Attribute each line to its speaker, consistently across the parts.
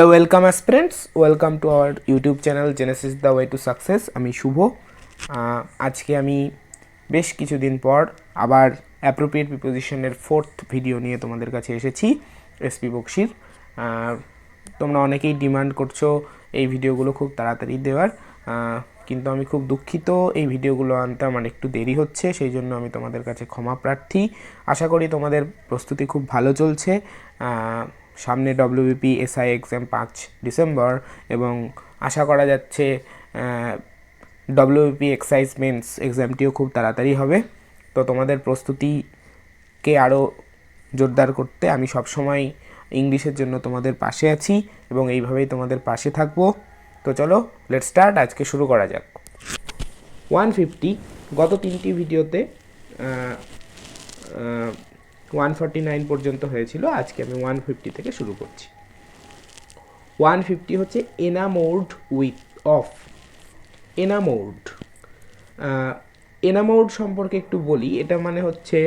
Speaker 1: Hello welcome aspirants, welcome to our YouTube channel Genesis the way to success. আমি শুভ। আজকে আমি বেশ কিছুদিন পর আবার অ্যাপ্রোপ্রিয়েট প্রিপোজিশনের 4th ভিডিও নিয়ে তোমাদের কাছে এসেছি এসপি বক্সির। তোমরা অনেকেই ডিমান্ড করছো এই ভিডিওগুলো খুব তাড়াতাড়ি দেওয়ার, কিন্তু আমি খুব দুঃখিত এই ভিডিওগুলো আনতে আমার একটু দেরি হচ্ছে, সেই জন্য আমি তোমাদের কাছে ক্ষমা প্রার্থী। আশা করি তোমাদের প্রস্তুতি খুব ভালো চলছে। সামনে ডব্লিউবিপি এসআই এক্সাম 5 ডিসেম্বর এবং আশা করা যাচ্ছে ডব্লিউবিপি এক্সাইজ মেন্স এক্সামটিও খুব তাড়াতাড়ি হবে। তো তোমাদের প্রস্তুতিকে আরও জোরদার করতে আমি সবসময় ইংলিশের জন্য তোমাদের পাশে আছি এবং এইভাবেই তোমাদের পাশে থাকবো। তো চলো লেটস স্টার্ট। আজকে শুরু করা যাক। 150 গত 3টি ভিডিওতে 149 পর্যন্ত হয়েছিল, আজকে আমি 150 থেকে শুরু করছি। 150 হচ্ছে এনামোর্ড উইথ অফ। এনামোর্ড সম্পর্কে একটু বলি। এটা মানে হচ্ছে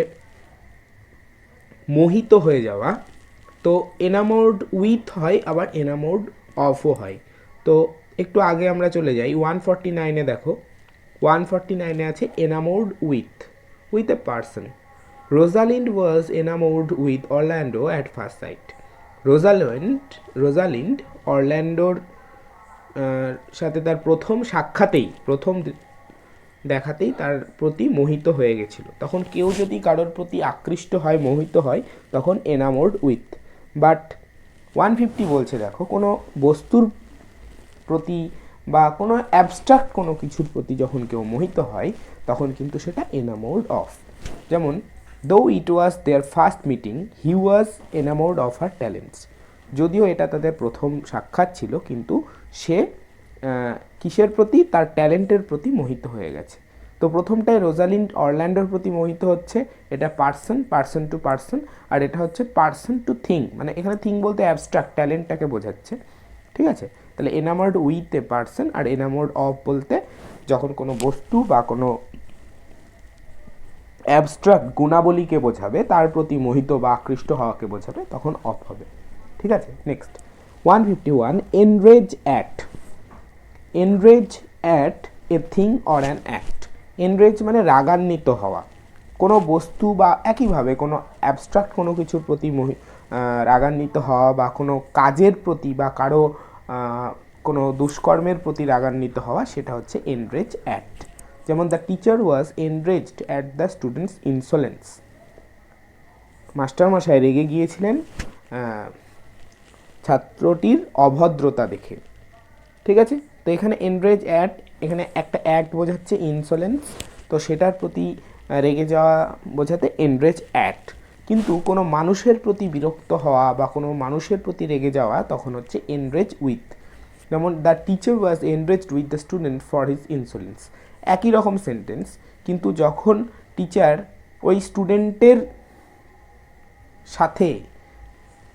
Speaker 1: মোহিত হয়ে যাওয়া। তো এনামোর্ড উইথ হয়, আবার এনামোর্ড অফও হয়। তো একটু আগে আমরা চলে যাই 149-এ। দেখো 149-এ আছে enamoured with a person. Rosalind was enamored with Orlando at first sight. Rosalind অরল্যান্ডোর সাথে তার প্রথম দেখাতেই তার প্রতি মোহিত হয়ে গেছিল। তখন কেউ যদি কারোর প্রতি আকৃষ্ট হয়, মোহিত হয়, তখন এনামোর্ড উইথ। বাট 150 বলছে দেখো কোনো বস্তুর প্রতি বা কোনো অ্যাবস্ট্রাক্ট কোনো কিছুর প্রতি যখন কেউ মোহিত হয় তখন কিন্তু সেটা এনামোর্ড অফ। যেমন though it was their first meeting, he was enamored of her talents. যদিও এটা তাদের প্রথম সাক্ষাৎ ছিল, কিন্তু সে কিসের প্রতি? তার ট্যালেন্টের প্রতি মোহিত হয়ে গেছে। তো প্রথমটায় রোজালিন্ড অরল্যান্ডোর প্রতি মোহিত হচ্ছে, এটা পার্সন টু পার্সন। আর এটা হচ্ছে পার্সন টু থিং, মানে এখানে থিং বলতে অ্যাবস্ট্রাক্ট ট্যালেন্টটাকে বোঝাচ্ছে। ঠিক আছে, তাহলে এনামোর্ড উইথ এ পার্সন। আর এনামোর্ড অফ বলতে যখন কোনো বস্তু বা কোনো অ্যাবস্ট্রাক্ট গুণাবলীকে বোঝাবে, তার প্রতি মোহিত বা আকৃষ্ট হওয়াকে বোঝাবে, তখন অফ হবে। ঠিক আছে, next 151 enrage at a thing or an act. Enrage মানে রাগান্বিত হওয়া। কোনো বস্তু বা একইভাবে কোনো অ্যাবস্ট্রাক্ট কোনো কিছুর প্রতি রাগান্বিত হওয়া, বা কোনো কাজের প্রতি বা কারো কোনো দুষ্কর্মের প্রতি রাগান্বিত হওয়া, সেটা হচ্ছে এনরেজ অ্যাট। যেমন the teacher was enraged at the student's insolence. মাস্টারমশাই রেগে গিয়েছিলেন ছাত্রটির অভদ্রতা দেখে। ঠিক আছে, তো এখানে এনরেজ অ্যাট, এখানে একটা অ্যাক্ট বোঝাচ্ছে ইনসোলেন্স, তো সেটার প্রতি রেগে যাওয়া বোঝাতে এনরেজ অ্যাট। কিন্তু কোনো মানুষের প্রতি বিরক্ত হওয়া বা কোনো মানুষের প্রতি রেগে যাওয়া তখন হচ্ছে এনরেজ উইথ। যেমন the teacher was enraged with the student for his insolence. একই রকম সেন্টেন্স, কিন্তু যখন টিচার ওই স্টুডেন্টের সাথে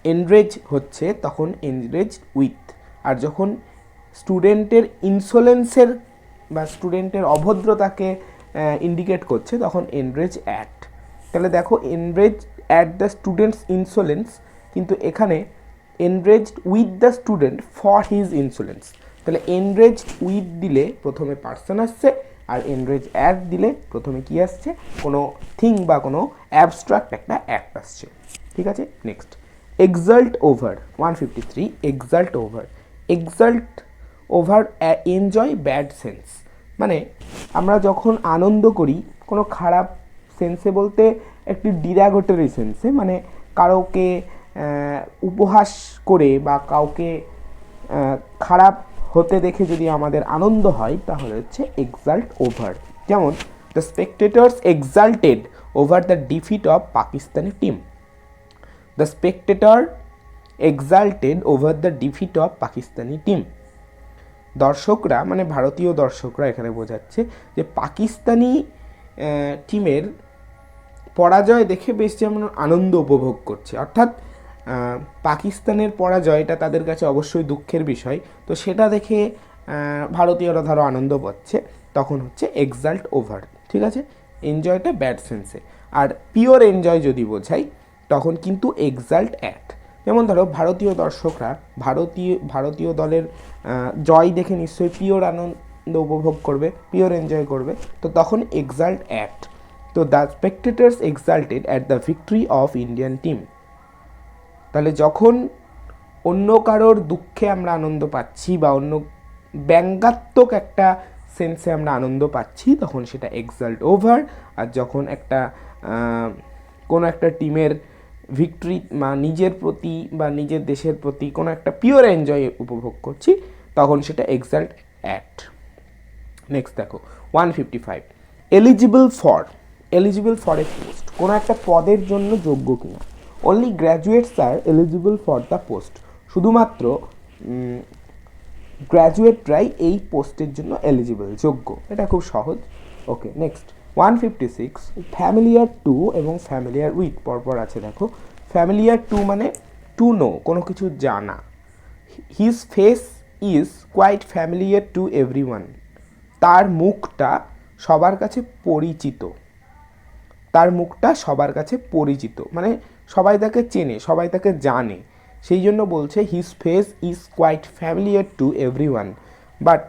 Speaker 1: এনরেজ হচ্ছে তখন এনরেজ উইথ। আর যখন স্টুডেন্টের ইনসোলেন্সের বা স্টুডেন্টের অভদ্রতাকে ইন্ডিকেট করছে তখন এনরেজ অ্যাট। তাহলে দেখো enrage at the student's insolence, কিন্তু এখানে enraged with the student for his insolence. তাহলে এনরেজড উইথ দিলে প্রথমে পার্সন আসছে, আর এনরেজ অ্যাট দিলে প্রথমে কি আসছে? কোনো থিং বা কোনো অ্যাবস্ট্রাক্ট একটা অ্যাক্ট আসছে। ঠিক আছে, next exalt over 153। Exalt over enjoy bad sense, মানে আমরা যখন আনন্দ করি কোনো খারাপ সেন্সে বলতে একটি ডিরাগোটরি সেন্সে, মানে কাউকে উপহাস করে বা কাউকে খারাপ হতে দেখে যদি আমাদের আনন্দ হয় তাহলে হচ্ছে এক্সাল্ট ওভার। যেমন the spectators exalted over the defeat of Pakistani team. The spectator exalted over the defeat of Pakistani team. দর্শকরা মানে ভারতীয় দর্শকরা এখানে বোঝাচ্ছে যে পাকিস্তানি টিমের পরাজয় দেখে বেশ যেমন আনন্দ উপভোগ করছে, অর্থাৎ পাকিস্তানের পরাজয়টা তাদের কাছে অবশ্যই দুঃখের বিষয়, তো সেটা দেখে ভারতীয়রা ধরো আনন্দ পাচ্ছে, তখন হচ্ছে এক্সাল্ট ওভার। ঠিক আছে, এনজয়টা ব্যাড সেন্সে। আর পিওর এনজয় যদি বোঝাই তখন কিন্তু এক্সাল্ট অ্যাট। যেমন ধরো ভারতীয় দর্শকরা ভারতীয় দলের জয় দেখে নিশ্চয়ই পিওর আনন্দ উপভোগ করবে, পিওর এনজয় করবে, তো তখন এক্সাল্ট অ্যাট, তো the স্পেকটেটার্স exalted at the victory of Indian team. তাহলে যখন অন্য কারোর দুঃখে আমরা আনন্দ পাচ্ছি বা অন্য ব্যঙ্গাত্মক একটা সেন্সে আমরা আনন্দ পাচ্ছি, তখন সেটা এক্সাল্ট ওভার। আর যখন কোনো একটা টিমের ভিক্টরি বা নিজের প্রতি বা নিজের দেশের প্রতি কোনো একটা পিওর এনজয় উপভোগ করছি, তখন সেটা এক্সাল্ট অ্যাট। নেক্সট দেখো 155, এলিজিবল ফর এ পোস্ট, কোনো একটা পদের জন্য যোগ্য কিনা। Only graduates are eligible for the post, শুধুমাত্র গ্র্যাজুয়েটরাই এই পোস্টের জন্য এলিজিবল, যোগ্য। এটা খুব সহজ। ওকে, নেক্সট 156, ফ্যামিলিয়ার টু এবং ফ্যামিলিয়ার উইথ পরপর আছে। দেখো ফ্যামিলিয়ার টু মানে টু নো, কোনো কিছু জানা। His face is quite familiar to everyone, তার মুখটা সবার কাছে পরিচিত। তার মুখটা সবার কাছে পরিচিত মানে সবাই তাকে চেনে, সবাই তাকে জানে, সেই জন্য বলছে his face is quite familiar to everyone. But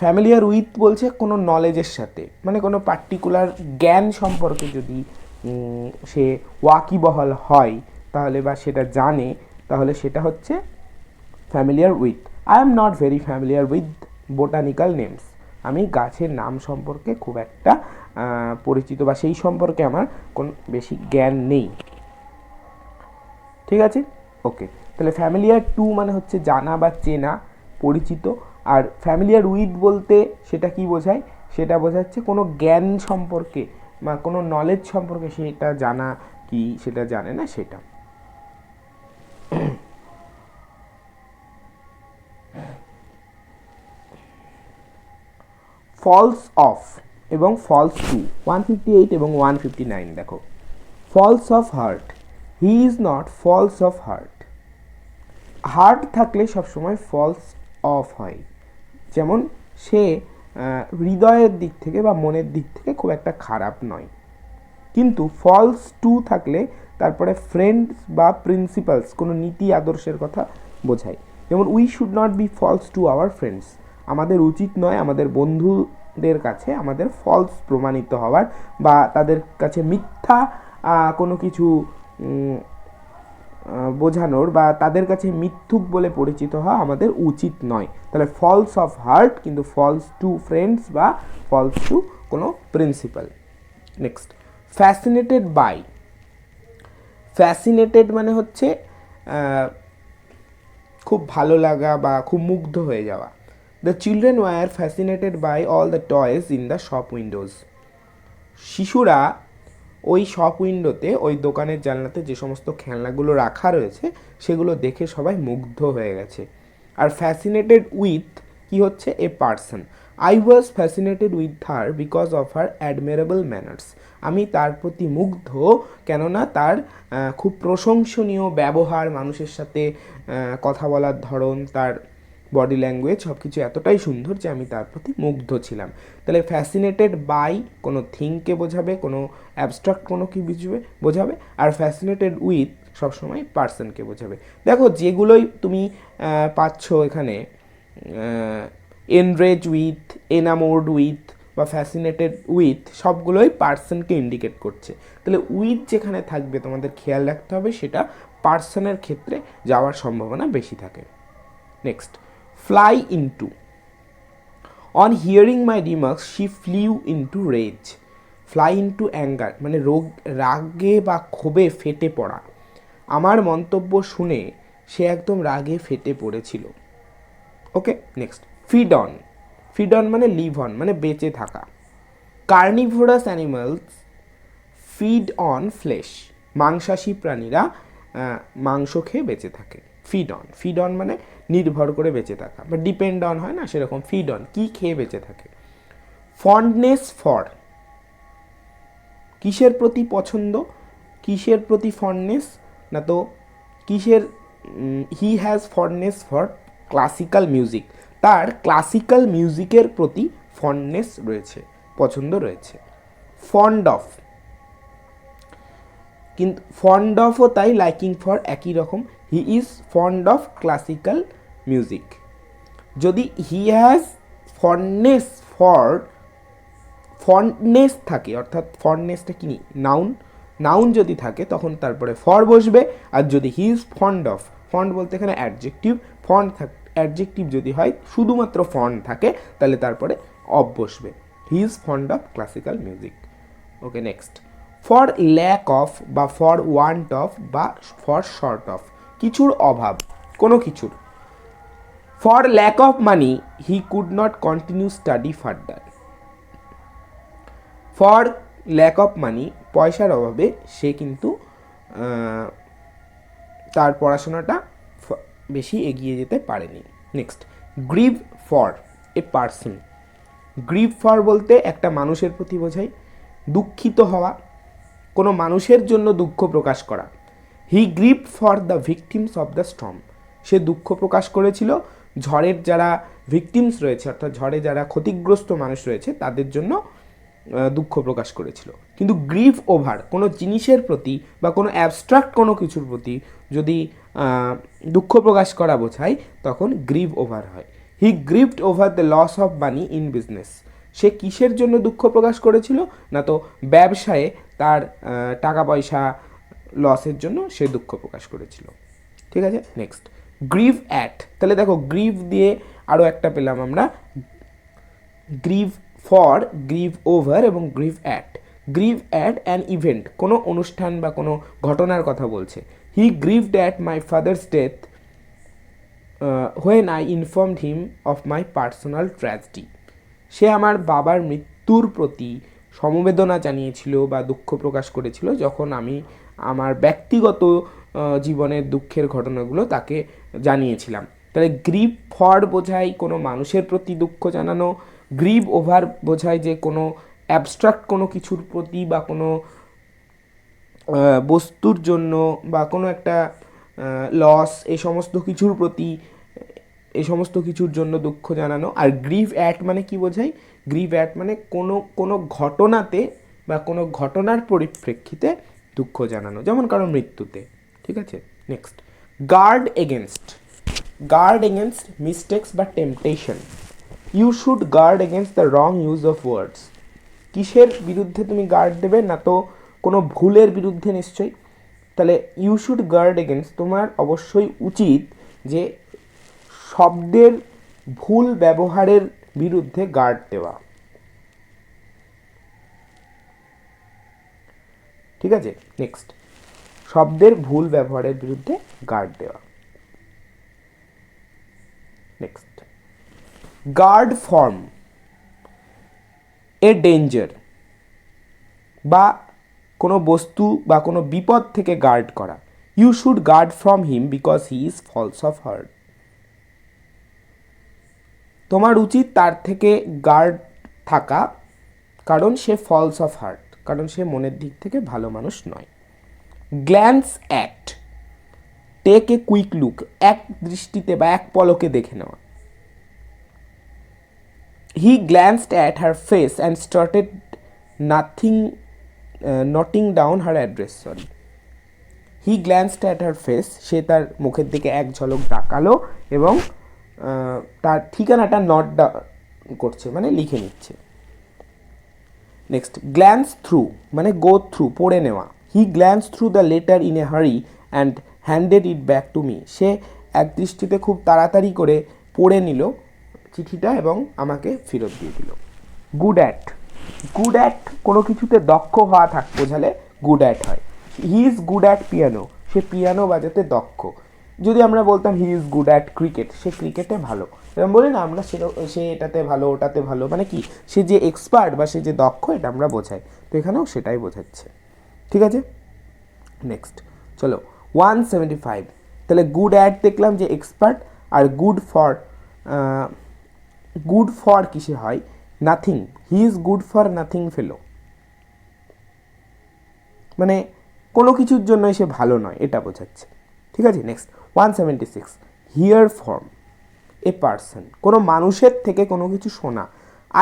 Speaker 1: familiar with বলছে কোনো নলেজের সাথে, মানে কোনো পার্টিকুলার জ্ঞান সম্পর্কে যদি সে ওয়াকিবহাল হয় তাহলে বা সেটা জানে, তাহলে সেটা হচ্ছে familiar with. I am not very familiar with botanical names, আমি গাছের নাম সম্পর্কে খুব একটা পরিচিত বা সেই সম্পর্কে আমার কোনো বেশি জ্ঞান নেই। ঠিক আছে, ওকে। তাহলে ফ্যামিলিয়ার টু মানে হচ্ছে জানা বা চেনা, পরিচিত। আর ফ্যামিলিয়ার উইথ বলতে সেটা কি বোঝায়, সেটা বোঝাচ্ছে কোনো জ্ঞান সম্পর্কে বা কোনো নলেজ সম্পর্কে সেটা জানা কি সেটা জানে না, সেটা। ফলস অফ এবং ফলস টু 158 এবং 159 দেখো। False of heart, he is not false of heart. Heart থাকলে সবসময় ফলস অফ হয়, যেমন সে হৃদয়ের দিক থেকে বা মনের দিক থেকে খুব একটা খারাপ নয়। কিন্তু ফলস টু থাকলে তারপরে ফ্রেন্ডস বা প্রিন্সিপালস, কোনো নীতি আদর্শের কথা বোঝায়। যেমন we should not be false to our friends, আমাদের উচিত নয় আমাদের বন্ধুদের কাছে আমাদের ফলস প্রমাণিত হওয়ার বা তাদের কাছে মিথ্যা কোনো কিছু বোঝানোর বা তাদের কাছে মিথ্যুক বলে পরিচিত হওয়া আমাদের উচিত নয়। তাহলে ফলস অফ হার্ট কিন্তু ফলস টু ফ্রেন্ডস বা ফলস টু কোনো principle. Next fascinated by, fascinated মানে হচ্ছে খুব ভালো লাগা বা খুব মুগ্ধ হয়ে যাওয়া। The children were fascinated by all the toys in the shop windows, শিশুরা ওই শপ উইন্ডোতে, ওই দোকানের জানলাতে যে সমস্ত খেলনাগুলো রাখা রয়েছে সেগুলো দেখে সবাই মুগ্ধ হয়ে গেছে। আর ফ্যাসিনেটেড উইথ কি হচ্ছে, a person. I was fascinated with her because of her admirable manners, আমি তার প্রতি মুগ্ধ কেননা তার খুব প্রশংসনীয় ব্যবহার, মানুষের সাথে কথা বলার ধরন, তার বডি ল্যাঙ্গুয়েজ সব কিছু এতটাই সুন্দর যে আমি তার প্রতি মুগ্ধ ছিলাম। তাহলে ফ্যাসিনেটেড বাই কোনো থিংকে বোঝাবে, কোনো অ্যাবস্ট্রাক্ট কোনো কি বোঝাবে। আর ফ্যাসিনেটেড উইথ সবসময় পার্সনকে বোঝাবে। দেখো যেগুলোই তুমি পাচ্ছ এখানে, এনরেজ উইথ, এনামোর্ড উইথ বা ফ্যাসিনেটেড উইথ, সবগুলোই পার্সনকে ইন্ডিকেট করছে। তাহলে উইথ যেখানে থাকবে তোমাদের খেয়াল রাখতে হবে সেটা পার্সনের ক্ষেত্রে যাওয়ার সম্ভাবনা বেশি থাকে। Next fly into, on hearing my remarks she flew into rage. Fly into anger মানে রাগে বা ক্ষোভে ফেটে পড়া। আমার মন্তব্য শুনে সে একদম রাগে ফেটে পড়েছিল। Okay, next feed on, feed on মানে লিভ অন মানে বেঁচে থাকা। Carnivorous animals feed on flesh, মাংসাশী প্রাণীরা মাংস খেয়ে বেঁচে থাকে। ফিড অন মানে নির্ভর করে বেঁচে থাকা বা ডিপেন্ড অন হয় না, সেরকম ফিড অন কি খেয়ে বেঁচে থাকে। ফন্ডনেস ফর, কিসের প্রতি পছন্দ, কিসের প্রতি ফন্ডনেস না তো কিসের, he has fondness for classical music, তার ক্লাসিক্যাল মিউজিকের প্রতি ফন্ডনেস রয়েছে, পছন্দ রয়েছে। ফন্ড অফ, কিন্তু ফন্ড অফও তাই লাইকিং ফর একই রকম। He is fond of classical music. যদি he has fondness for, fondness থাকে, অর্থাৎ ফন্ডনেসটা কি নাউন, নাউন যদি থাকে তখন তারপরে ফর বসবে। আর যদি হি ইজ ফন্ড অফ, ফন্ড বলতে এখানে অ্যাডজেক্টিভ, ফন্ড অ্যাডজেক্টিভ যদি হয় শুধুমাত্র ফন্ড থাকে তাহলে তারপরে অফ বসবে। He is fond of classical music. Okay, next, for lack of বা ফর ওয়ান্ট অফ বা ফর শর্ট অফ, কিছুর অভাব, কোনো কিছুর। For lack of money he could not continue study further. For lack of money, পয়সার অভাবে সে কিন্তু তার পড়াশোনাটা বেশি এগিয়ে যেতে পারেনি। Next, grieve for a person. Grieve for বলতে একটা মানুষের প্রতি বোঝায়, দুঃখিত হওয়া, কোনো মানুষের জন্য দুঃখ প্রকাশ করা। He grieve for the victims of the storm. সে দুঃখ প্রকাশ করেছিল ঝড়ের যারা ভিকটিমস রয়েছে, অর্থাৎ ঝড়ে যারা ক্ষতিগ্রস্ত মানুষ রয়েছে তাদের জন্য দুঃখ প্রকাশ করেছিল। কিন্তু গ্রিভ ওভার, কোনো জিনিসের প্রতি বা কোনো অ্যাবস্ট্রাক্ট কোনো কিছুর প্রতি যদি দুঃখ প্রকাশ করা বোঝায় তখন গ্রিভ ওভার হয়। He grieved over the loss of money in business. সে কিসের জন্য দুঃখ প্রকাশ করেছিল, না তো ব্যবসায়ে তার টাকা পয়সা লসের জন্য সে দুঃখ প্রকাশ করেছিল। ঠিক আছে, নেক্সট, গ্রিভ অ্যাট। তাহলে দেখো গ্রিভ দিয়ে আরও একটা পেলাম আমরা, গ্রিভ ফর, গ্রিভ ওভার এবং grieve at. Grieve at an event, কোনো অনুষ্ঠান বা কোনো ঘটনার কথা বলছে। He grieved at my father's death when I informed him of my personal tragedy. সে আমার বাবার মৃত্যুর প্রতি সমবেদনা জানিয়েছিল বা দুঃখ প্রকাশ করেছিল যখন আমি আমার ব্যক্তিগত জীবনের দুঃখের ঘটনাগুলো তাকে জানিয়েছিলাম। তাহলে গ্রিভ ফর বোঝায় কোনো মানুষের প্রতি দুঃখ জানানো, গ্রিভ ওভার বোঝায় যে কোনো অ্যাবস্ট্রাক্ট কোনো কিছুর প্রতি বা কোনো বস্তুর জন্য বা কোনো একটা লস, এই সমস্ত কিছুর প্রতি, এই সমস্ত কিছুর জন্য দুঃখ জানানো। আর গ্রিভ অ্যাট মানে কি বোঝায়, গ্রিভ অ্যাট মানে কোনো ঘটনাতে বা কোনো ঘটনার পরিপ্রেক্ষিতে দুঃখ জানানো, যেমন কারো মৃত্যুতে। ঠিক আছে, next, guard against. Guard against mistakes বা temptation. You should guard against the wrong use of words. কিসের বিরুদ্ধে তুমি গার্ড দেবে, না তো কোনো ভুলের বিরুদ্ধে নিশ্চয়ই। তাহলে ইউ শুড গার্ড এগেনস্ট, তোমার অবশ্যই উচিত যে শব্দের ভুল ব্যবহারের বিরুদ্ধে গার্ড দেওয়া। ঠিক আছে, নেক্সট, শব্দের ভুল ব্যবহারের বিরুদ্ধে গার্ড দেওয়া। Next, guard from a danger, বা কোনো বস্তু বা কোনো বিপদ থেকে গার্ড করা। You should guard from him because he is false of heart. তোমার উচিত তার থেকে গার্ড থাকা, কারণ সে ফলস অফ হার্ট, কারণ সে মনের দিক থেকে ভালো মানুষ নয়। Glance at, take a quick look, এক দৃষ্টিতে বা এক পলকে দেখে নেওয়া। He glanced at her face and started noting down her address. Sorry, he glanced at her face, সে তার মুখের দিকে এক ঝলক তাকালো এবং তার ঠিকানাটা নোট করছে, মানে লিখে নিচ্ছে। নেক্সট, গ্ল্যান্স থ্রু মানে গো থ্রু, পড়ে নেওয়া। He glance through the letter in a hurry and handed it back to me. সে এক দৃষ্টিতে খুব তাড়াতাড়ি করে পড়ে নিল চিঠিটা এবং আমাকে ফেরত দিয়ে দিল। গুড অ্যাট, গুড অ্যাট কোনো কিছুতে দক্ষ হওয়া বোঝালে গুড অ্যাট হয়। He is good at piano, সে পিয়ানো বাজাতে দক্ষ। যদি আমরা বলতাম he is good at cricket, সে ক্রিকেটে ভালো, এরকম বলি না আমরা, সে এটাতে ভালো ওটাতে ভালো, মানে কি সে যে এক্সপার্ট বা সে যে দক্ষ এটা আমরা বোঝাই, তো এখানেও সেটাই বোঝাচ্ছে। ঠিক আছে, নেক্সট চলো 175। তাহলে গুড অ্যাট দেখলাম যে এক্সপার্ট, আর গুড ফর কিসে হয়, nothing. He is good for nothing fellow, মানে কোনো কিছুর জন্য সে ভালো নয় এটা বোঝাচ্ছে। ঠিক আছে, next 176। Hear from a person, কোনো মানুষের থেকে কোনো কিছু শোনা।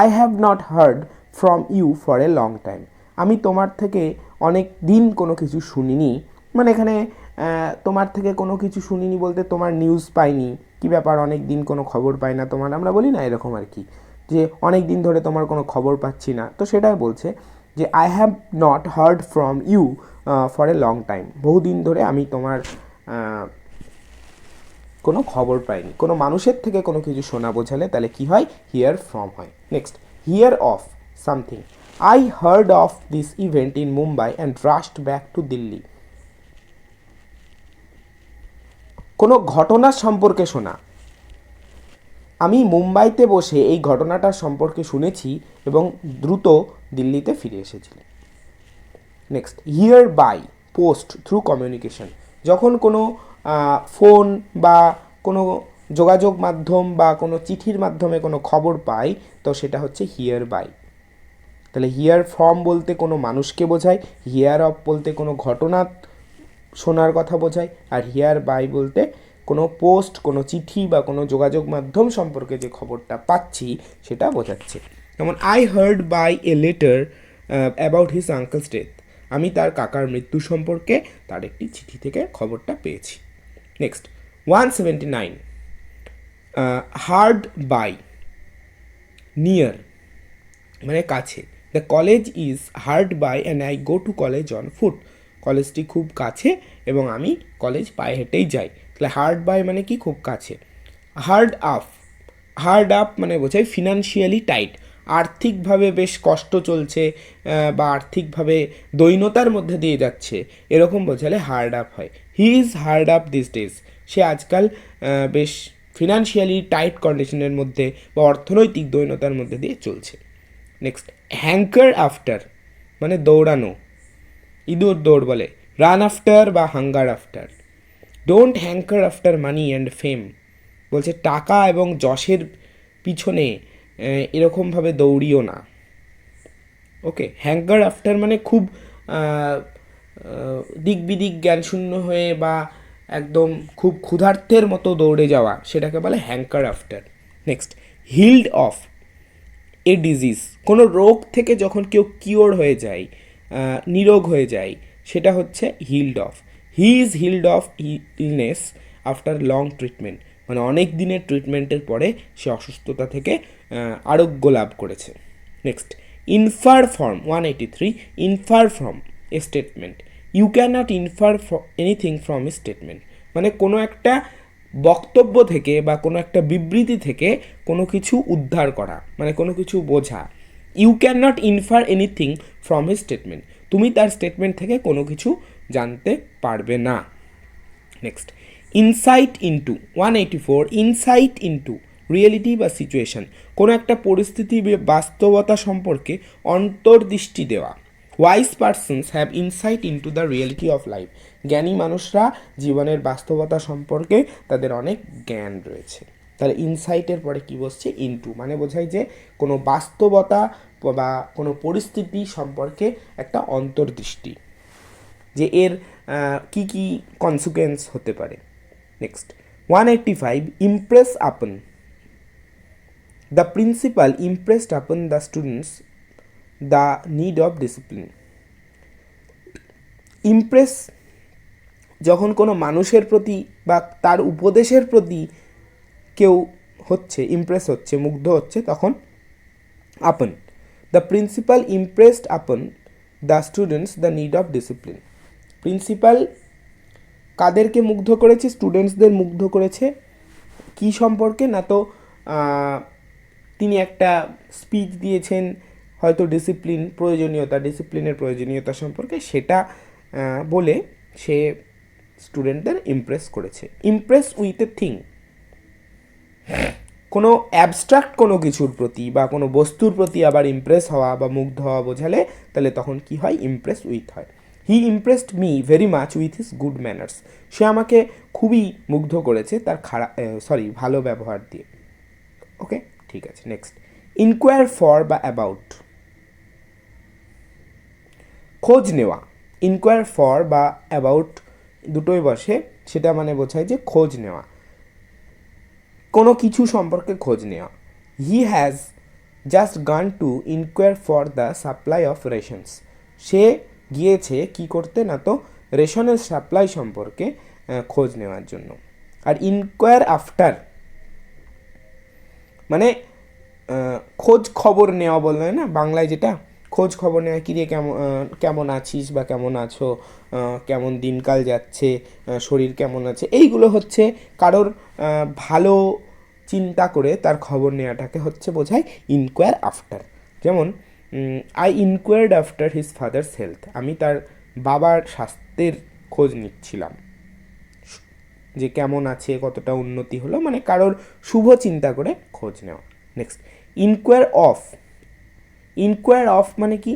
Speaker 1: I have not heard from you for a long time, আমি তোমার থেকে অনেক দিন কোনো কিছু শুনিনি, মানে এখানে তোমার থেকে কোনো কিছু শুনিনি বলতে তোমার নিউজ পাইনি, কি ব্যাপার অনেক দিন কোনো খবর পাই না তোমার, আমরা বলি না এরকম আর কি, যে অনেক দিন ধরে তোমার কোনো খবর পাচ্ছি না, তো সেটাই বলছে যে I have not heard from you for a long time, বহুদিন ধরে আমি তোমার কোনো খবর পাইনি। কোনো মানুষের থেকে কোনো কিছু শোনা বোঝালে তাহলে কি হয়, হিয়ার ফ্রম হয়। Next, here of something, I hard of this event in Mumbai and রাশড back to Delhi. কোনো ঘটনার সম্পর্কে শোনা, আমি মুম্বাইতে বসে এই ঘটনাটার সম্পর্কে শুনেছি এবং দ্রুত দিল্লিতে ফিরে এসেছিলাম। Next, hear by post through communication, যখন কোনো ফোন বা কোনো যোগাযোগ মাধ্যম বা কোনো চিঠির মাধ্যমে কোনো খবর পাই তো সেটা হচ্ছে হিয়ার বাই। তাহলে হিয়ার ফ্রম বলতে কোনো মানুষকে বোঝায়, হিয়ার অফ বলতে কোনো ঘটনা শোনার কথা বোঝায়, আর হিয়ার বাই বলতে কোনো পোস্ট, কোনো চিঠি বা কোনো যোগাযোগ মাধ্যম সম্পর্কে যে খবরটা পাচ্ছি সেটা বোঝাচ্ছে। যেমন I heard by a letter about his uncle's death, আমি তার কাকার মৃত্যু সম্পর্কে তার একটি চিঠি থেকে খবরটা পেয়েছি। নেক্সট, 179, হার্ড বাই, নিয়ার মানে কাছে, the college is hard by and I go to college on foot, কলেজটি খুব কাছে এবং আমি কলেজ পায়ে হেঁটেই যাই। তাহলে হার্ড বাই মানে কি, খুব কাছে। হার্ড আপ, হার্ড আপ মানে বোঝায় ফিনান্সিয়ালি টাইট, আর্থিকভাবে বেশ কষ্ট চলছে বা আর্থিকভাবে দৈন্যতার মধ্যে দিয়ে যাচ্ছে, এরকম বোঝালে হার্ড আপ হয়। He is hard up these days, সে আজকাল বেশ ফিনান্সিয়ালি টাইট কন্ডিশনের মধ্যে বা অর্থনৈতিক দৈন্যতার মধ্যে দিয়ে চলছে। নেক্সট, হ্যাঙ্কার আফটার মানে দৌড়ানো, ইঁদুর দৌড় বলে, রান আফটার বা hunger after. Don't hanker after money and ফেম, বলছে টাকা এবং যশের পিছনে এরকমভাবে দৌড়িও না। ওকে, হ্যাঙ্কার আফটার মানে খুব দিক বিদিক জ্ঞানশূন্য হয়ে বা একদম খুব ক্ষুধার্তের মতো দৌড়ে যাওয়া, সেটাকে বলে hanker after. Next, healed of A disease, কোনো রোগ থেকে যখন কেউ কিওর হয়ে যায়, নিরোগ হয়ে যায়, সেটা হচ্ছে healed of. He is healed of illness after long treatment, মানে অনেক দিনের ট্রিটমেন্টের পরে সে অসুস্থতা থেকে আরোগ্য লাভ করেছে। Next, infer from 183, infer from a statement, you can not infer anything from a statement, মানে কোনো একটা বক্তব্য থেকে বা কোনো একটা বিবৃতি থেকে কোনো কিছু উদ্ধার করা, মানে কোনো কিছু বোঝা। You can not infer anything from his statement, তুমি তার স্টেটমেন্ট থেকে কোনো কিছু জানতে পারবে না। Next, insight into 184, insight into reality বা সিচুয়েশন, কোনো একটা পরিস্থিতি বা বাস্তবতা সম্পর্কে অন্তর্দৃষ্টি দেওয়া। Wise persons have insight into the reality of life, জ্ঞানী মানুষরা জীবনের বাস্তবতা সম্পর্কে তাদের অনেক জ্ঞান রয়েছে। তাহলে ইনসাইটের পরে কি বসছে, ইনটু, মানে বোঝায় যে কোনো বাস্তবতা বা কোনো পরিস্থিতি সম্পর্কে একটা অন্তর্দৃষ্টি, যে এর কি কি কনসিকুয়েন্স হতে পারে। নেক্সট, 185, ইমপ্রেস আপন, the principal impressed upon the students the need of discipline. Impress যখন কোনো মানুষের প্রতি বা তার উপদেশের প্রতি কেউ হচ্ছে, ইমপ্রেস হচ্ছে, মুগ্ধ হচ্ছে, তখন আপন। The principal impressed upon the students the need of discipline, principal কাদেরকে মুগ্ধ করেছে, স্টুডেন্টসদের মুগ্ধ করেছে কি সম্পর্কে, না তো তিনি একটা স্পিচ দিয়েছেন হয়তো ডিসিপ্লিনের প্রয়োজনীয়তা সম্পর্কে, সেটা বলে সে স্টুডেন্টদের ইমপ্রেস করেছে। ইমপ্রেস উইথ এ থিং, কোনো অ্যাবস্ট্রাক্ট কোনো কিছুর প্রতি বা কোনো বস্তুর প্রতি আবার ইমপ্রেস হওয়া বা মুগ্ধ হওয়া বোঝালে তাহলে তখন কি হয়, ইমপ্রেস উইথ হয়। He impressed me very much with his good manners, সে আমাকে খুবই মুগ্ধ করেছে তার ভালো ব্যবহার দিয়ে। ওকে, ঠিক আছে। নেক্সট, ইনকোয়ার ফর বা অ্যাবাউট, খোঁজ নেওয়া। ইনকোয়ার ফর বা অ্যাবাউট দুটোই বসে, সেটা মানে বোঝায় যে খোঁজ নেওয়া, কোনো কিছু সম্পর্কে খোঁজ নেওয়া। He has just gone to enquire for the supply of rations, সে গিয়েছে কি করতে, না তো রেশনের সাপ্লাই সম্পর্কে খোঁজ নেওয়ার জন্য। আর ইনকোয়ার আফটার মানে খোঁজ খবর নেওয়া বললে না বাংলায়, যেটা খোঁজ খবর নেওয়া, কিরে কেমন আছিস বা কেমন আছো, কেমন দিনকাল যাচ্ছে, শরীর কেমন আছে, এইগুলো হচ্ছে কারোর ভালো চিন্তা করে তার খবর নেওয়াটাকে হচ্ছে বোঝায় ইনকোয়ার আফটার। যেমন I ইনকোয়ার্ড after his father's health, আমি তার বাবার স্বাস্থ্যের খোঁজ নিচ্ছিলাম, যে কেমন আছে, কতটা উন্নতি হলো, মানে কারোর শুভ চিন্তা করে খোঁজ নেওয়া। Next, inquire of. Inquire of মানে কি?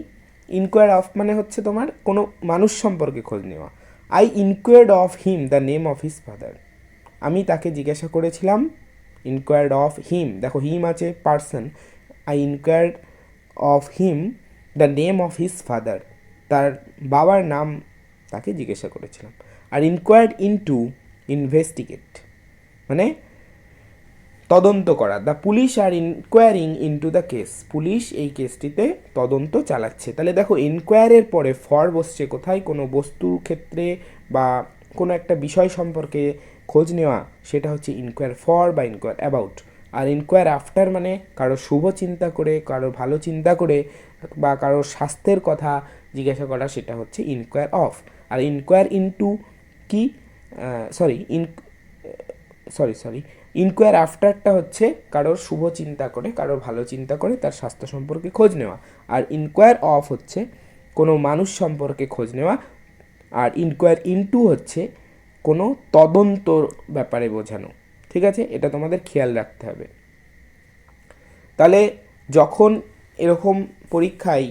Speaker 1: ইনকোয়ার অফ মানে হচ্ছে তোমার কোনো মানুষ সম্পর্কে খোঁজ নেওয়া। I ইনকোয়ার্ড of him the name of his father, আমি তাকে জিজ্ঞাসা করেছিলাম। ইনকোয়ার্ড অফ হিম, দেখো হিম আছে person, I ইনকোয়ার্ড of him the name of his father, তার বাবার নাম তাকে জিজ্ঞাসা করেছিলাম। আর ইনকোয়ার্ড ইনটু, ইনভেস্টিগেট মানে তদন্ত করা। The police are inquiring into the case, police এই কেসটিতে তদন্ত চালাচ্ছে। তাহলে দেখো ইনকোয়ারের পরে ফর বসছে কোথায়? কোনো বস্তু ক্ষেত্রে বা কোনো একটা বিষয় সম্পর্কে খোঁজ নেওয়া, সেটা হচ্ছে ইনকোয়ার ফর বা ইনকোয়ার অ্যাবাউট। আর ইনকোয়ার আফটার মানে কারো শুভ চিন্তা করে, কারো ভালো চিন্তা করে বা কারো স্বাস্থ্যের কথা জিজ্ঞাসা করা, সেটা হচ্ছে ইনকোয়ার অফ। আর ইনকোয়ার ইনটু কি, সরি ইনকোয়ার আফটারটা হচ্ছে কারোর শুভ চিন্তা করে, কারোর ভালো চিন্তা করে তার স্বাস্থ্য সম্পর্কে খোঁজ নেওয়া। আর ইনকোয়ার অফ হচ্ছে কোনো মানুষ সম্পর্কে খোঁজ নেওয়া। আর ইনকোয়ার ইনটু হচ্ছে কোনো তদন্তর ব্যাপারে বোঝানো। ঠিক আছে, এটা তোমাদের খেয়াল রাখতে হবে। তাহলে যখন এরকম পরীক্ষায়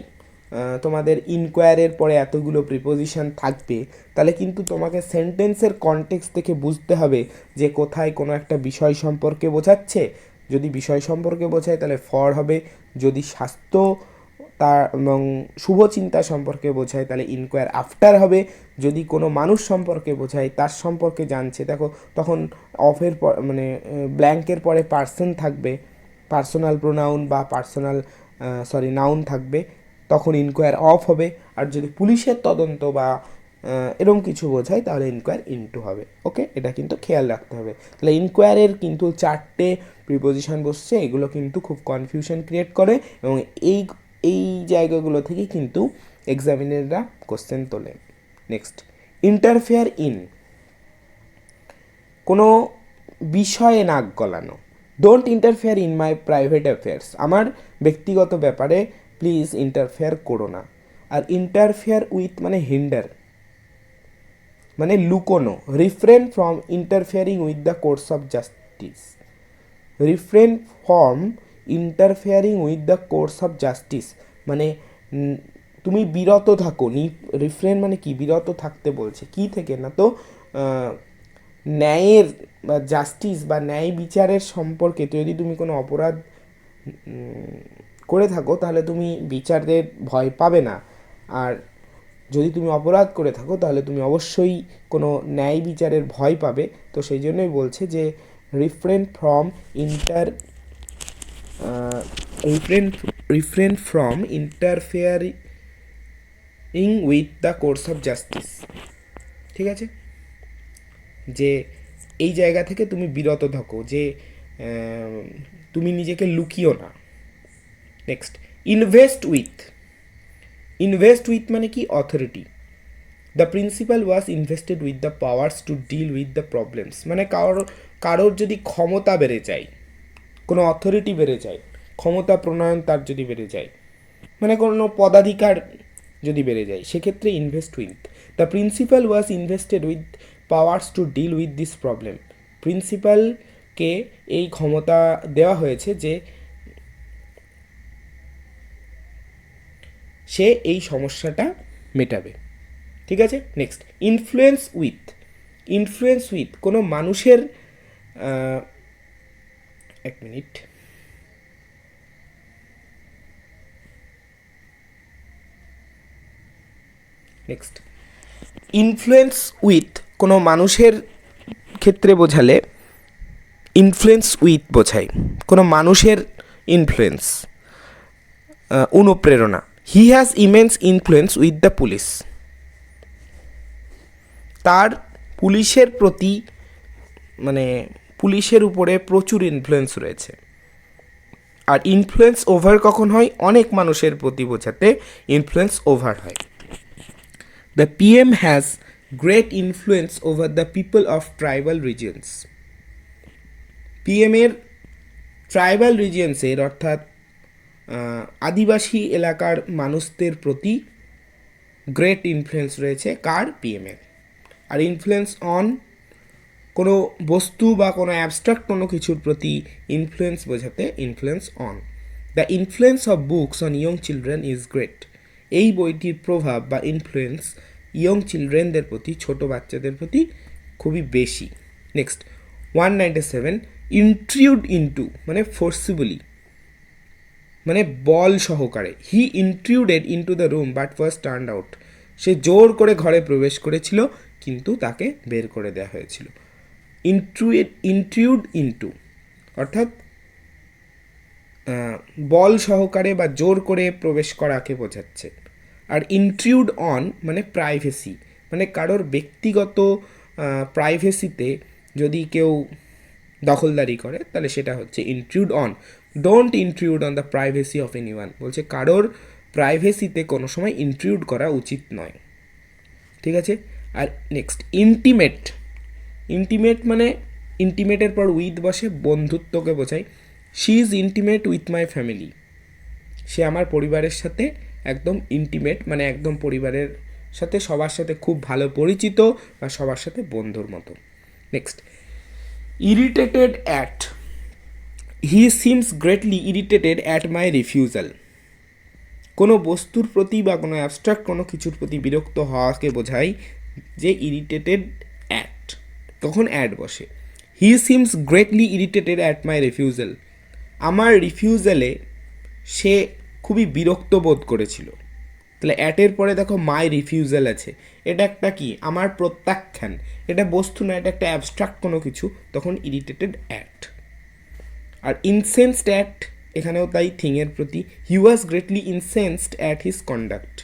Speaker 1: তোমাদের ইনকোয়ারের পরে এতগুলো প্রিপোজিশন থাকবে, তাহলে কিন্তু তোমাকে সেন্টেন্সের কনটেক্সট দেখে বুঝতে হবে যে কোথায় কোনো একটা বিষয় সম্পর্কে বোঝাচ্ছে। যদি বিষয় সম্পর্কে বোঝায় তাহলে ফর হবে, যদি স্বাস্থ্য তার এবং শুভ চিন্তা সম্পর্কে বোঝায় তাহলে ইনকোয়ার আফটার হবে, যদি কোনো মানুষ সম্পর্কে বোঝায়, তার সম্পর্কে জানছে, দেখো তখন অফের পর মানে ব্ল্যাঙ্কের পরে পার্সন থাকবে, পার্সোনাল প্রোনাউন বা নাউন থাকবে, তখন ইনকোয়ার অফ হবে। আর যদি পুলিশের তদন্ত বা এরকম কিছু বোঝায় তাহলে ইনকোয়ার ইনটু হবে। ওকে, এটা কিন্তু খেয়াল রাখতে হবে। তাহলে ইনকোয়ারের কিন্তু 4টে প্রিপোজিশন বসছে, এগুলো কিন্তু খুব কনফিউশন ক্রিয়েট করে এবং এই এই জায়গাগুলো থেকেই কিন্তু এক্সামিনাররা কোশ্চেন তোলে। নেক্সট, ইন্টারফেয়ার ইন, কোনো বিষয়ে নাক গলানো। Don't interfere in my private affairs, আমার ব্যক্তিগত ব্যাপারে প্লিজ ইন্টারফেয়ার করো না। আর ইন্টারফেয়ার উইথ মানে হিন্ডার, মানে লুকোনো। Refrain from interfering with the course of justice, refrain from interfering with the course of justice মানে তুমি বিরত থাকো। রিফ্রেন মানে কি? বিরত থাকতে বলছে। কি থেকে? না তো ন্যায়ের বা জাস্টিস বা ন্যায় বিচারের সম্পর্কে যদি তুমি কোনো অপরাধ করে থাকো তাহলে তুমি বিচারের ভয় পাবে না। আর যদি তুমি অপরাধ করে থাকো তাহলে তুমি অবশ্যই কোনো ন্যায় বিচারের ভয় পাবে। তো সেই জন্যই বলছে যে refrain from interfering with the course of justice. ঠিক আছে, যে এই জায়গা থেকে তুমি বিরত থাকো, যে তুমি নিজেকে লুকিও না। নেক্সট, ইনভেস্ট উইথ মানে কি? Authority. The principal was invested with the powers to deal with the problems মানে কারোর যদি ক্ষমতা বেড়ে যায়, কোনো অথরিটি বেড়ে যায়, ক্ষমতা প্রণয়ন তার যদি বেড়ে যায়, মানে কোনো পদাধিকার যদি বেড়ে যায়, সেক্ষেত্রে invest with. The principal was invested with powers to deal with this problem, প্রিন্সিপালকে এই ক্ষমতা দেওয়া হয়েছে যে সে এই সমস্যাটা মেটাবে। ঠিক আছে, নেক্সট, ইনফ্লুয়েন্স উইথ কোনো মানুষের এক মিনিট, নেক্সট, ইনফ্লুয়েন্স উইথ কোনো মানুষের ক্ষেত্রে বোঝালে ইনফ্লুয়েন্স উইথ বোঝায় কোনো মানুষের ইনফ্লুয়েন্স, অনুপ্রেরণা। He has immense influence with the police, তার পুলিশের প্রতি মানে পুলিশের উপরে প্রচুর ইনফ্লুয়েন্স রয়েছে। আর ইনফ্লুয়েন্স ওভার কখন হয়? অনেক মানুষের প্রতি বোঝাতে ইনফ্লুয়েন্স ওভার হয়। The PM has great influence over the people of tribal regions. পিএমের ট্রাইবাল রিজিয়ন্সের অর্থাৎ আদিবাসী এলাকার মানুষদের প্রতি গ্রেট ইনফ্লুয়েন্স রয়েছে কার? পিএমের। আর ইনফ্লুয়েন্স অন কোনো বস্তু বা কোনো অ্যাবস্ট্রাক্ট কোনো কিছুর প্রতি ইনফ্লুয়েন্স বোঝাতে influence on. The influence of books on young children is great. এই বইটির প্রভাব বা ইনফ্লুয়েন্স ইয়ং চিলড্রেনদের প্রতি, ছোট বাচ্চাদের প্রতি খুবই বেশি। নেক্সট 197, ইন্ট্রিউড ইনটু মানে ফোর্সিবলি, মানে বল সহকারে। He intruded into the room but was turned out. সে জোর করে ঘরে প্রবেশ করেছিল কিন্তু তাকে বের করে দেওয়া হয়েছিল। ইন্ট্রিউড ইনটু অর্থাৎ বল সহকারে বা জোর করে প্রবেশ করাকে বোঝাচ্ছে। আর ইন্ট্রিউড অন মানে প্রাইভেসি, মানে কারোর ব্যক্তিগত প্রাইভেসিতে যদি কেউ দখলদারি করে তাহলে সেটা হচ্ছে intrude on. Don't intrude on the privacy of anyone, বলছে কারোর প্রাইভেসিতে কোনো সময় ইন্ট্রিউড করা উচিত নয়। ঠিক আছে। আর নেক্সট ইন্টিমেট। ইন্টিমেট মানে ইন্টিমেটের পর উইথ বসে, বন্ধুত্বকে বোঝায়। She is intimate with my family. সে আমার পরিবারের সাথে একদম ইন্টিমেট, মানে একদম পরিবারের সাথে সবার সাথে খুব ভালো পরিচিত বা সবার সাথে বন্ধুর মতো। Next irritated at. He seems greatly irritated at my refusal. কোনো বস্তুর প্রতি বা কোনো অ্যাবস্ট্রাক্ট কোনো কিছুর প্রতি বিরক্ত হওয়াকে বোঝায় যে ইরিটেটেড অ্যাট, তখন অ্যাট বসে। He seems greatly irritated at my refusal. আমার রিফিউজালে সে খুবই বিরক্ত বোধ করেছিল। তাহলে অ্যাটের পরে দেখো মাই রিফিউজাল আছে, এটা একটা কি? আমার প্রত্যাখ্যান। এটা বস্তু না, এটা একটা অ্যাবস্ট্রাক্ট কোনো কিছু, তখন ইরিটেটেড অ্যাট। আর ইনসেন্সড অ্যাট, এখানেও তাই থিংয়ের প্রতি। হি ওয়াজ গ্রেটলি ইনসেন্সড অ্যাট হিজ কন্ডাক্ট।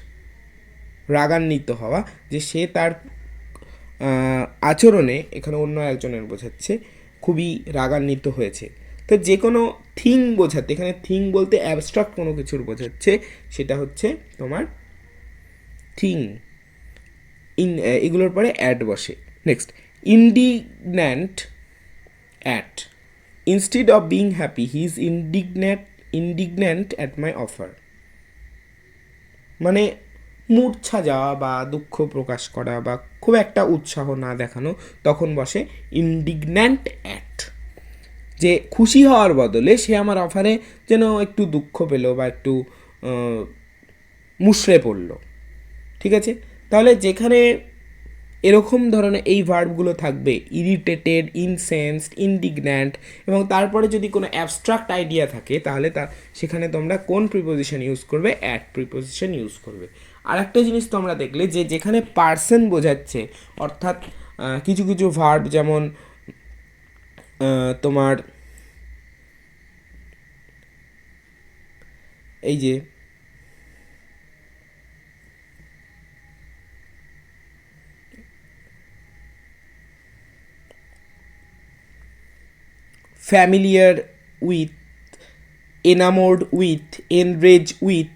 Speaker 1: রাগান্বিত হওয়া, যে সে তার আচরণে, এখানে অন্য একজনের বোঝাচ্ছে, খুবই রাগান্বিত হয়েছে। তো যে কোনো থিং বোঝাতে, এখানে থিং বলতে অ্যাবস্ট্রাক্ট কোনো কিছুর বোঝাচ্ছে, সেটা হচ্ছে তোমার থিং। এগুলোর পরে অ্যাট বসে। Next indignant at. Instead of being happy he is indignant at my offer. মানে মূর্ছা যাওয়া বা দুঃখ প্রকাশ করা বা খুব একটা উৎসাহ না দেখানো, তখন বসে ইন্ডিগন্যান্ট অ্যাট। যে খুশি হওয়ার বদলে সে আমার অফারে যেন একটু দুঃখ পেল বা একটু মুষড়ে পড়ল। ঠিক আছে। তাহলে যেখানে এরকম ধরনের এই ভার্বগুলো থাকবে, ইরিটেটেড, ইনসেন্সড, ইন্ডিগন্যান্ট, এবং তারপরে যদি কোনো অ্যাবস্ট্রাক্ট আইডিয়া থাকে, তাহলে সেখানে তোমরা কোন প্রিপোজিশন ইউজ করবে? অ্যাট প্রিপোজিশন ইউজ করবে। আর একটা জিনিস তোমরা দেখলে যে যেখানে পার্সন বোঝাচ্ছে, অর্থাৎ কিছু কিছু ভার্ব যেমন তোমার এই যে familiar with, enamoured with, enrage with.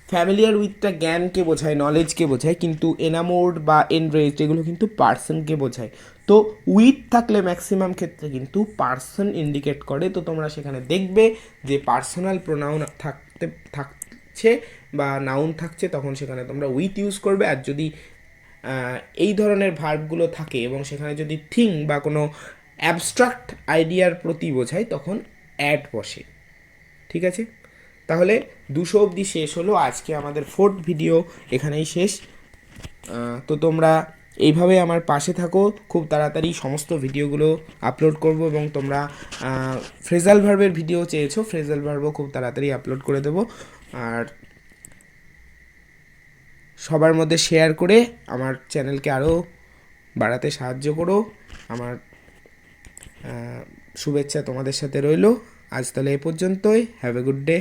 Speaker 1: Familiar উইথটা জ্ঞানকে বোঝায়, নলেজকে বোঝায়, কিন্তু এনামোর্ড বা এনরেজ এগুলো কিন্তু পার্সনকে বোঝায়। তো উইথ থাকলে ম্যাক্সিমাম ক্ষেত্রে কিন্তু পার্সন ইন্ডিকেট করে। তো তোমরা সেখানে দেখবে যে পার্সোনাল প্রোনাউন থাকছে বা নাউন থাকছে, তখন সেখানে তোমরা উইথ ইউজ করবে। আর যদি এই ধরনের ভার্বগুলো থাকে এবং সেখানে যদি থিং বা কোনো অ্যাবস্ট্রাক্ট আইডিয়ার প্রতি বোঝায়, তখন অ্যাট বসে। ঠিক আছে। তাহলে 200 অবধি শেষ হলো। আজকে আমাদের 4th ভিডিও এখানেই শেষ। তো তোমরা এইভাবে আমার পাশে থাকো, খুব তাড়াতাড়ি সমস্ত ভিডিওগুলো আপলোড করব। এবং তোমরা ফ্রেজাল ভার্বের ভিডিও চেয়েছো, ফ্রেজাল ভার্বও খুব তাড়াতাড়ি আপলোড করে দেবো। আর সবার মধ্যে শেয়ার করে আমার চ্যানেলকে আরও বাড়াতে সাহায্য করো। আমার শুভেচ্ছা তোমাদের সাথে রইল। আজ তাহলে এ পর্যন্তই। Have a good day.